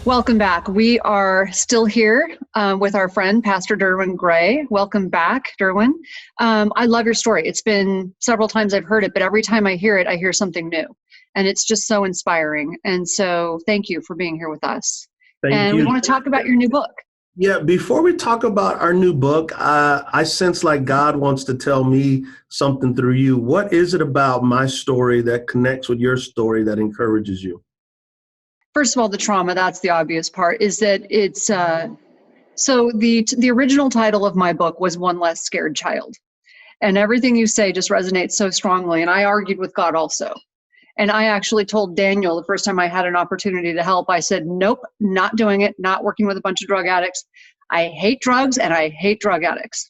Welcome back. We are still here with our friend, Pastor Derwin Gray. Welcome back, Derwin. I love your story. It's been several times I've heard it, but every time I hear it, I hear something new. And it's just so inspiring. And so thank you for being here with us. Thank you. We want to talk about your new book. Yeah, before we talk about our new book, I sense like God wants to tell me something through you. What is it about my story that connects with your story that encourages you? First of all, the trauma, that's the obvious part, is that it's, so the original title of my book was One Less Scared Child. And everything you say just resonates so strongly. And I argued with God also. And I actually told Daniel the first time I had an opportunity to help, I said, nope, not doing it, not working with a bunch of drug addicts. I hate drugs and I hate drug addicts.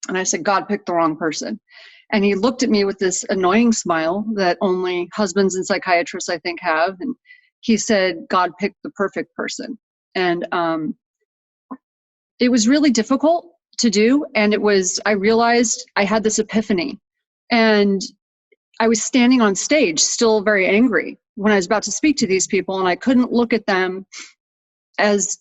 And I said, God picked the wrong person. And he looked at me with this annoying smile that only husbands and psychiatrists, I think, have. And he said, God picked the perfect person. And it was really difficult to do. And I realized I had this epiphany. And I was standing on stage, still very angry when I was about to speak to these people. And I couldn't look at them as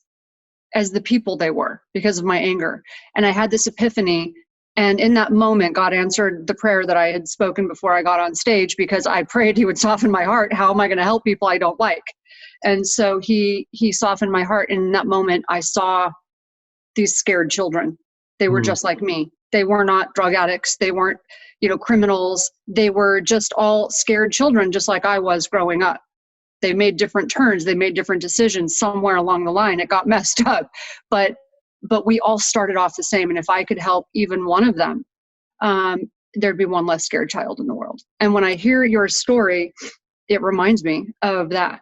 the people they were because of my anger. And I had this epiphany. And in that moment, God answered the prayer that I had spoken before I got on stage, because I prayed he would soften my heart. How am I going to help people I don't like? And so he softened my heart. And in that moment, I saw these scared children. They were just like me. They were not drug addicts. They weren't, criminals. They were just all scared children, just like I was growing up. They made different turns. They made different decisions. Somewhere along the line, it got messed up. But we all started off the same. And if I could help even one of them, there'd be one less scared child in the world. And when I hear your story, it reminds me of that.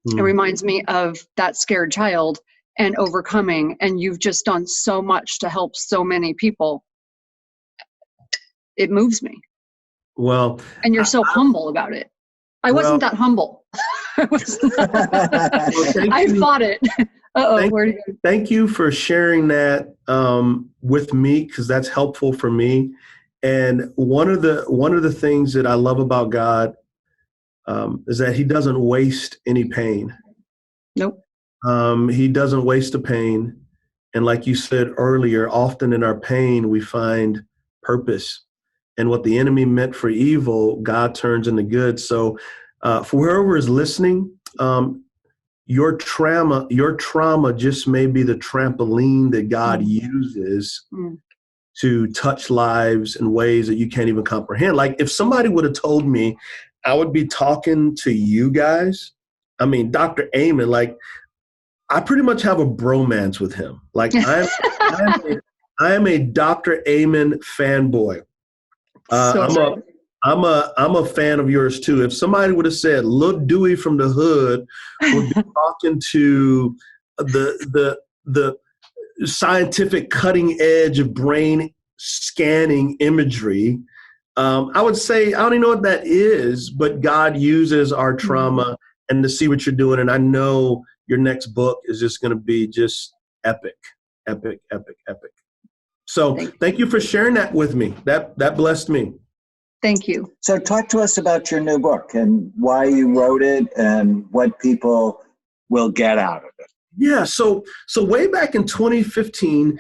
It reminds me of that scared child and overcoming. And you've just done so much to help so many people. It moves me. Well, and you're so humble about it. I wasn't that humble. I fought it. Thank you for sharing that with me, because that's helpful for me. And one of the things that I love about God is that he doesn't waste any pain. Nope. He doesn't waste the pain. And like you said earlier, often in our pain, we find purpose. And what the enemy meant for evil, God turns into good. So for whoever is listening, your trauma just may be the trampoline that God uses to touch lives in ways that you can't even comprehend. Like if somebody would have told me I would be talking to you guys, I mean, Dr. Amen, like I pretty much have a bromance with him. Like I am a Dr. Amen fanboy. I'm a fan of yours too. If somebody would have said, Lil Dewey from the hood would be talking to the scientific cutting edge of brain scanning imagery, I would say, I don't even know what that is, but God uses our trauma and to see what you're doing. And I know your next book is just going to be just epic, epic, epic, epic. So thank you for sharing that with me. That blessed me. Thank you. So talk to us about your new book and why you wrote it and what people will get out of it. Yeah. So way back in 2015,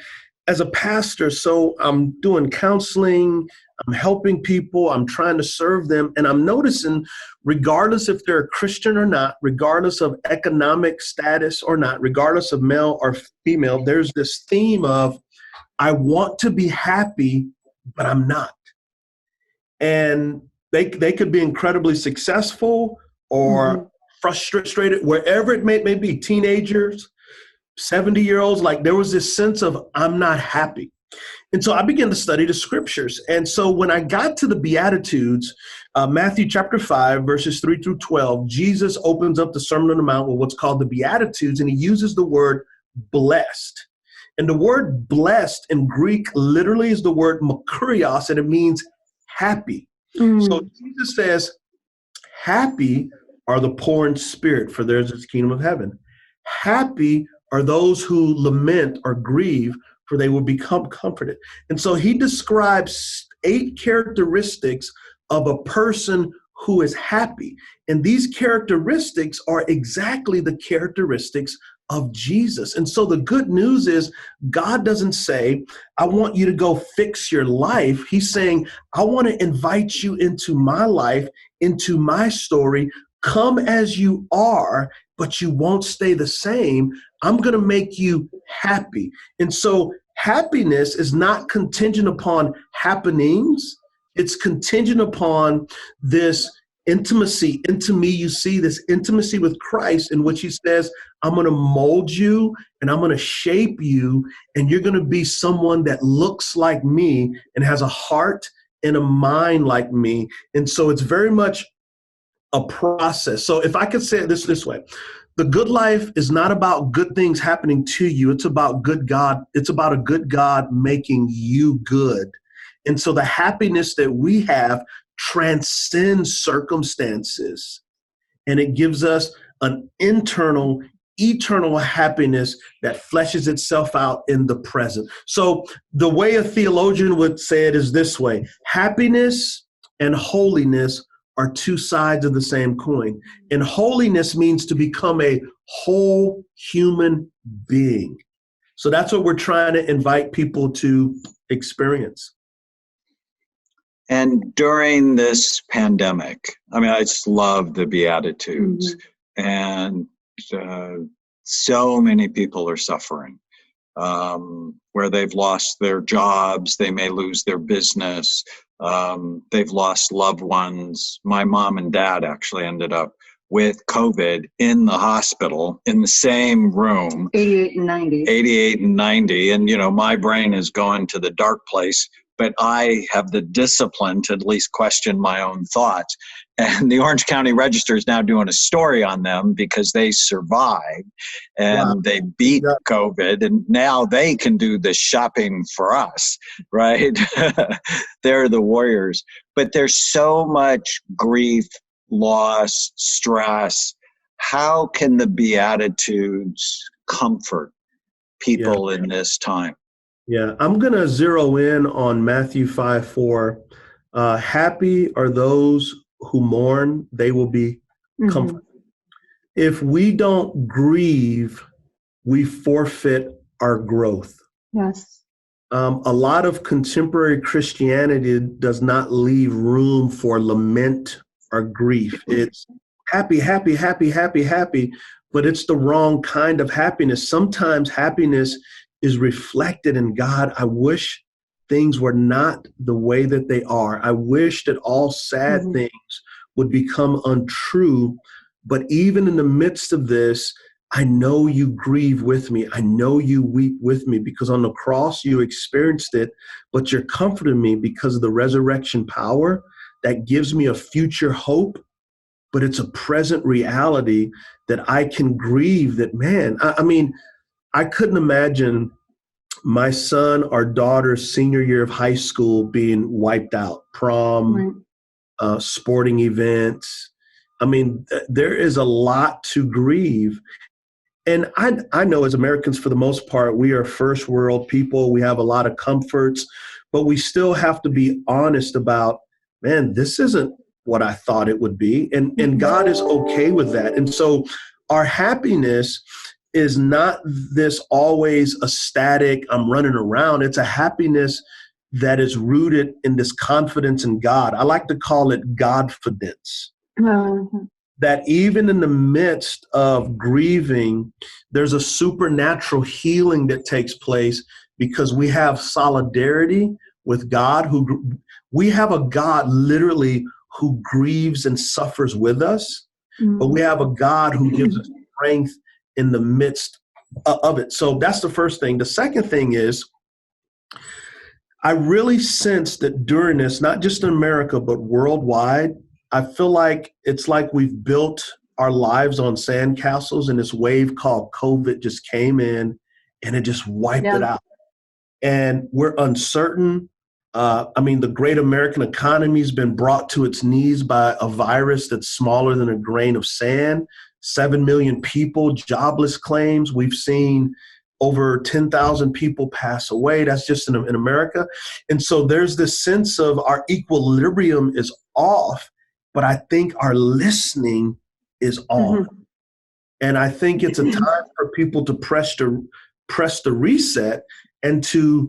as a pastor, so I'm doing counseling, I'm helping people, I'm trying to serve them. And I'm noticing, regardless if they're a Christian or not, regardless of economic status or not, regardless of male or female, there's this theme of, I want to be happy, but I'm not. And they could be incredibly successful or frustrated, wherever it may be, teenagers, 70-year-olds, like there was this sense of, I'm not happy. And so I began to study the scriptures. And so when I got to the Beatitudes, Matthew chapter 5, verses 3 through 12, Jesus opens up the Sermon on the Mount with what's called the Beatitudes, and he uses the word blessed. And the word blessed in Greek literally is the word makarios, and it means happy. So Jesus says, happy are the poor in spirit, for theirs is the kingdom of heaven. Happy are those who lament or grieve, for they will become comforted. And so he describes 8 characteristics of a person who is happy. And these characteristics are exactly the characteristics of Jesus. And so the good news is God doesn't say, I want you to go fix your life. He's saying, I want to invite you into my life, into my story. Come as you are, but you won't stay the same. I'm going to make you happy. And so happiness is not contingent upon happenings. It's contingent upon this intimacy. Into me, you see this intimacy with Christ, in which he says, I'm going to mold you and I'm going to shape you, and you're going to be someone that looks like me and has a heart and a mind like me. And so it's very much a process. So if I could say it this way, the good life is not about good things happening to you. It's about good God. It's about a good God making you good. And so the happiness that we have transcends circumstances, and it gives us an internal, eternal happiness that fleshes itself out in the present. So the way a theologian would say it is this way: happiness and holiness are two sides of the same coin. And holiness means to become a whole human being. So that's what we're trying to invite people to experience. And during this pandemic, I mean, I just love the Beatitudes, and so many people are suffering, where they've lost their jobs, they may lose their business, they've lost loved ones. My mom and dad actually ended up with COVID in the hospital in the same room. 88 and 90. 88 and 90. And, you know, my brain is going to the dark place, but I have the discipline to at least question my own thoughts. And the Orange County Register is now doing a story on them because they survived and they beat COVID, and now they can do the shopping for us, right? They're the warriors. But there's so much grief, loss, stress. How can the Beatitudes comfort people in this time? Yeah, I'm going to zero in on Matthew 5:4. Happy are those who mourn, they will be comforted. If we don't grieve, we forfeit our growth. Yes. A lot of contemporary Christianity does not leave room for lament or grief. It's happy, happy, happy, happy, happy, but it's the wrong kind of happiness. Sometimes happiness is reflected in God. I wish things were not the way that they are. I wish that all sad things would become untrue. But even in the midst of this, I know you grieve with me. I know you weep with me, because on the cross you experienced it, but you're comforting me because of the resurrection power that gives me a future hope. But it's a present reality that I can grieve that, man, I mean, I couldn't imagine my son or daughter's senior year of high school being wiped out. Prom, sporting events. I mean, there is a lot to grieve. And I know as Americans, for the most part, we are first world people. We have a lot of comforts, but we still have to be honest about, man, this isn't what I thought it would be. And God is okay with that. And so our happiness is not this always a static, I'm running around. It's a happiness that is rooted in this confidence in God. I like to call it Godfidence. That even in the midst of grieving, there's a supernatural healing that takes place because we have solidarity with God. We have a God literally who grieves and suffers with us, but we have a God who gives us strength in the midst of it. So that's the first thing. The second thing is, I really sense that during this, not just in America, but worldwide, I feel like it's like we've built our lives on sandcastles, and this wave called COVID just came in and it just wiped it out. And we're uncertain. I mean, the great American economy has been brought to its knees by a virus that's smaller than a grain of sand. 7 million people, jobless claims. We've seen over 10,000 people pass away. That's just in America. And so there's this sense of our equilibrium is off. but I think our listening is on. Mm-hmm. And I think it's a time for people to press the reset and to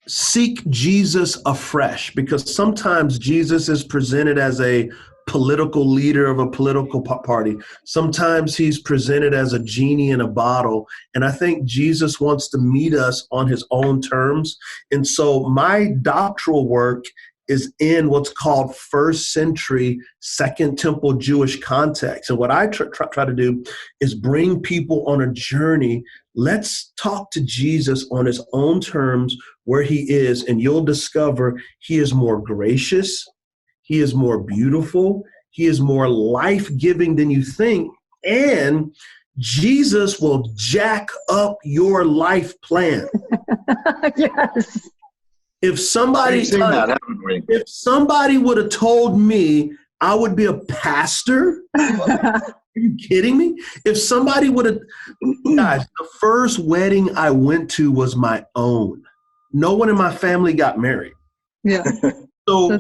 seek Jesus afresh, because sometimes Jesus is presented as a political leader of a political party. Sometimes he's presented as a genie in a bottle. And I think Jesus wants to meet us on his own terms. And so my doctoral work is in what's called first century Second Temple Jewish context. And what I try to do is bring people on a journey. Let's talk to Jesus on his own terms where he is, and you'll discover he is more gracious, he is more beautiful, he is more life-giving than you think, and Jesus will jack up your life plan. Yes. If somebody would have told me I would be a pastor, are you kidding me? If somebody would have, guys, the first wedding I went to was my own. No one in my family got married. Yeah. So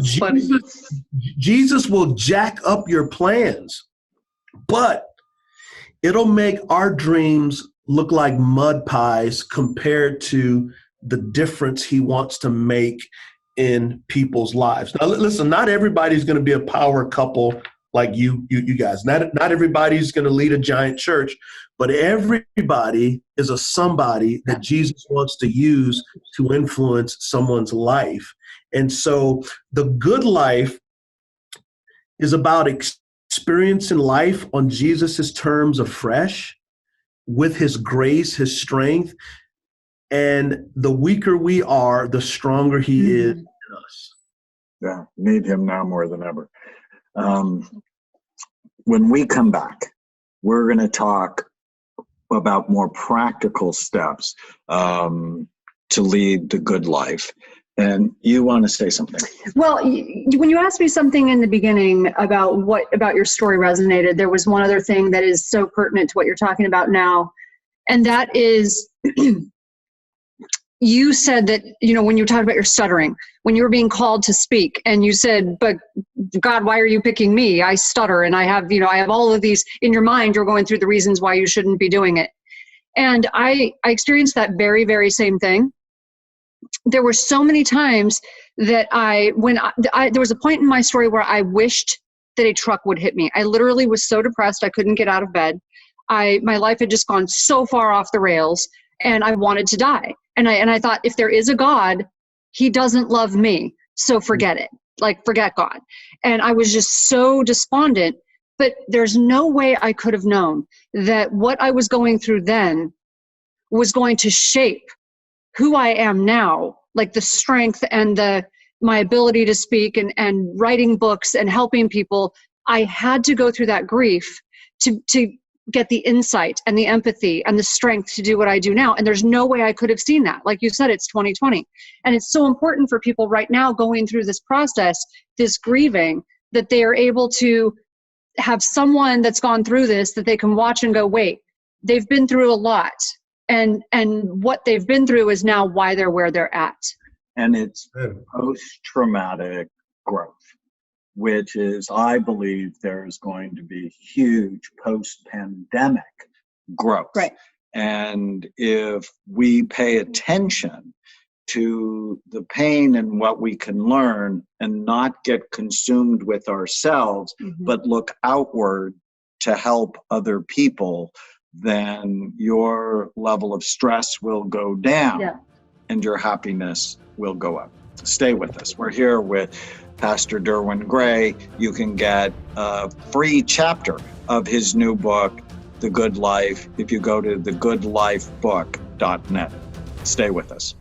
Jesus will jack up your plans, but it'll make our dreams look like mud pies compared to the difference he wants to make in people's lives. Now, listen, not everybody's going to be a power couple like you guys. Not everybody's going to lead a giant church, but everybody is a somebody that Jesus wants to use to influence someone's life. And so the good life is about experiencing life on Jesus's terms afresh, with his grace, his strength. And the weaker we are, the stronger he is in us. Yeah, need him now more than ever. When we come back, we're going to talk about more practical steps to lead the good life. And you want to say something? Well, when you asked me something in the beginning about what about your story resonated, there was one other thing that is so pertinent to what you're talking about now. And that is, you said that, when you talked about your stuttering, when you were being called to speak, and you said, but God, why are you picking me? I stutter, and I have all of these in your mind. You're going through the reasons why you shouldn't be doing it. And I experienced that very, very same thing. There were so many times that there was a point in my story where I wished that a truck would hit me. I literally was so depressed I couldn't get out of bed. My life had just gone so far off the rails, and I wanted to die. And I thought, if there is a God, he doesn't love me. So forget it. Forget God. And I was just so despondent, but there's no way I could have known that what I was going through then was going to shape who I am now, like the strength and my ability to speak and writing books and helping people. I had to go through that grief to get the insight and the empathy and the strength to do what I do now. And there's no way I could have seen that. Like you said, it's 2020. And it's so important for people right now going through this process, this grieving, that they are able to have someone that's gone through this that they can watch and go, wait, they've been through a lot. And what they've been through is now why they're where they're at. And it's post-traumatic growth, which is, I believe, there's going to be huge post-pandemic growth. Right. And if we pay attention to the pain and what we can learn and not get consumed with ourselves, but look outward to help other people, then your level of stress will go down and your happiness will go up. Stay with us. We're here with Pastor Derwin Gray. You can get a free chapter of his new book, The Good Life, if you go to thegoodlifebook.net. Stay with us.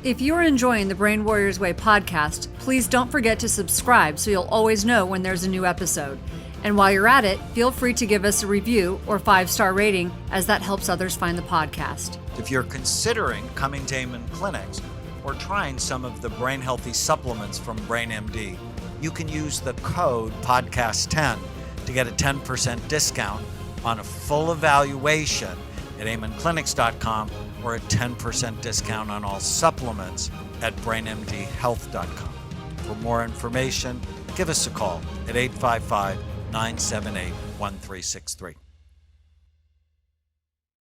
If you're enjoying the Brain Warriors Way podcast, please don't forget to subscribe so you'll always know when there's a new episode. And while you're at it, feel free to give us a review or 5-star rating, as that helps others find the podcast. If you're considering coming to Amen Clinics or trying some of the brain healthy supplements from BrainMD, you can use the code podcast10 to get a 10% discount on a full evaluation at amenclinics.com or a 10% discount on all supplements at brainmdhealth.com. For more information, give us a call at 855-978-1363.